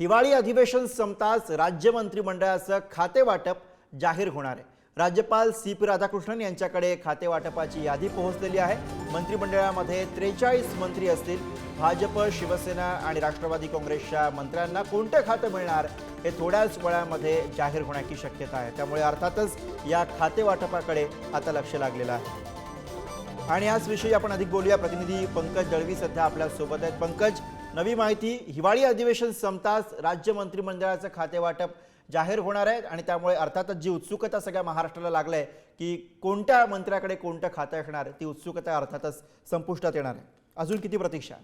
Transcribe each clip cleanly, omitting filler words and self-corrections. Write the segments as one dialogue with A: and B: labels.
A: हिवाळी अधिवेशन संपताच राज्य मंत्रिमंडळाचं खाते वाटप जाहीर होणार आहे। राज्यपाल सी.पी. राधाकृष्णन यांच्याकडे खाते वाटपाची यादी पोहोचलेली आहे। मंत्रिमंडळामध्ये 43 मंत्री असतील। भाजप, शिवसेना आणि राष्ट्रवादी काँग्रेसच्या मंत्र्यांना कोणते खाते मिळणार हे थोड्याच वेळामध्ये जाहीर होण्याची शक्यता आहे। त्यामुळे अर्थातच या खाते वाटपाकडे आता लक्ष लागलेलं आहे। आणि याच विषयी आपण अधिक बोलूया। प्रतिनिधी पंकज दळवी सध्या आपल्या सोबत आहेत। पंकज, नवी माहिती, हिवाळी अधिवेशन संपताच राज्य मंत्रिमंडळाचं खाते वाटप जाहीर होणार आहे आणि त्यामुळे अर्थातच जी उत्सुकता सगळ्या महाराष्ट्राला लागलाय की कोणत्या मंत्र्याकडे कोणतं खातं असणार ती उत्सुकता अर्थातच संपुष्टात येणार आहे। अजून किती प्रतीक्षा?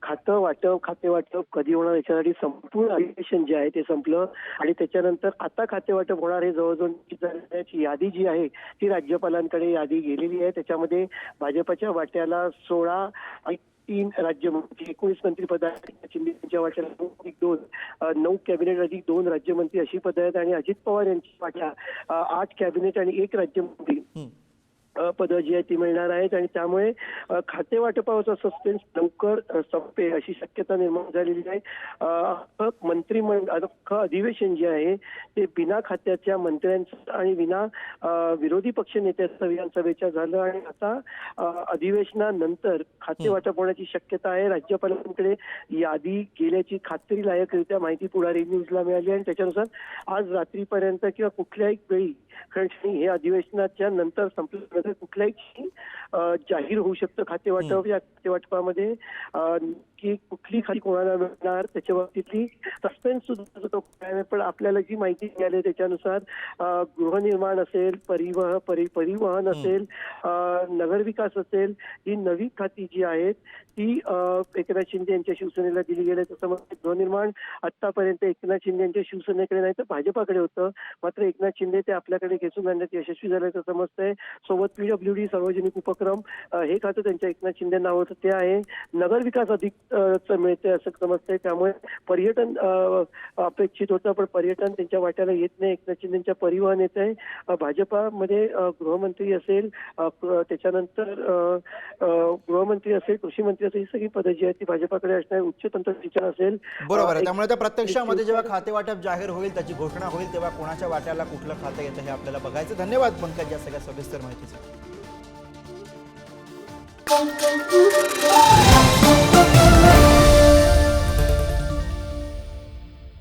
B: खाते वाटप कधी होणार याच्यासाठी संपूर्ण अधिवेशन जे आहे ते संपलं आणि त्याच्यानंतर आता खाते वाटप होणार हे जवळजवळ यादी जी आहे ती राज्यपालांकडे यादी गेलेली आहे। त्याच्यामध्ये भाजपच्या वाट्याला 16 आणि 3 राज्यमंत्री 19 मंत्रिपद आहेत। शिंदेच्या वाट्याला 9 कॅबिनेट अधिक 2 राज्यमंत्री अशी पद आहेत आणि अजित पवार यांची वाट्या 8 कॅबिनेट आणि 1 राज्यमंत्री पद जी आहे ती मिळणार आहेत आणि त्यामुळे खाते वाटपावरचा सस्पेन्स लवकर संपेल अशी शक्यता निर्माण झालेली आहे। मंत्रिमंडळ अधिवेशन जे आहे ते बिना खात्याच्या मंत्र्यांचं आणि बिना विरोधी पक्ष नेत्याचं विधानसभेच्या झालं आणि आता अधिवेशनानंतर खाते वाटप होण्याची शक्यता आहे। राज्यपालांकडे यादी गेल्याची खात्रीलायकरित्या माहिती पुढारी न्यूजला मिळाली आणि त्याच्यानुसार आज रात्रीपर्यंत किंवा कुठल्याही वेळी हे अधिवेशनाच्या नंतर संपल्यानंतर कुठल्याही जाहीर होऊ शकतं खाते वाटप। या खाते वाटपामध्ये की कुठली खाती कोणाला मिळणार त्याच्या बाबतीतली सस्पेन्स सुद्धा पण आपल्याला जी माहिती मिळाली त्याच्यानुसार गृहनिर्माण असेल, परिवहन असेल, नगरविकास असेल, ही नवी खाती जी आहेत ती एकनाथ शिंदे यांच्या शिवसेनेला दिली गेली। तसं गृहनिर्माण आतापर्यंत एकनाथ शिंदे यांच्या शिवसेनेकडे नाही तर भाजपाकडे होतं, मात्र एकनाथ शिंदे ते आपल्याकडे खेचून आणण्यात यशस्वी झाल्याचं समजतंय। सोबत PWD सार्वजनिक उपक्रम हे खातं त्यांच्या एकनाथ शिंदेंना होतं ते आहे। नगरविकास अधिक मिळते असं समजतंय, त्यामुळे पर्यटन अपेक्षित होतं पण पर्यटन त्यांच्या वाट्याला येत नाही। एकनाथ शिंदेच्या परिवहन येत आहे। भाजपामध्ये गृहमंत्री असेल, त्याच्यानंतर गृहमंत्री असेल, कृषी मंत्री असेल, ही सगळी पदं जी आहेत ती भाजपाकडे असणार। उच्च तंत्रशिक्षण असेल,
A: बरोबर आहे। त्यामुळे त्या प्रत्यक्षामध्ये जेव्हा खाते वाटप जाहीर होईल, त्याची घोषणा होईल, तेव्हा कोणाच्या वाट्याला कुठलं खातं येतं हे आपल्याला बघायचं। धन्यवाद पंकज या सगळ्या सविस्तर माहितीसाठी।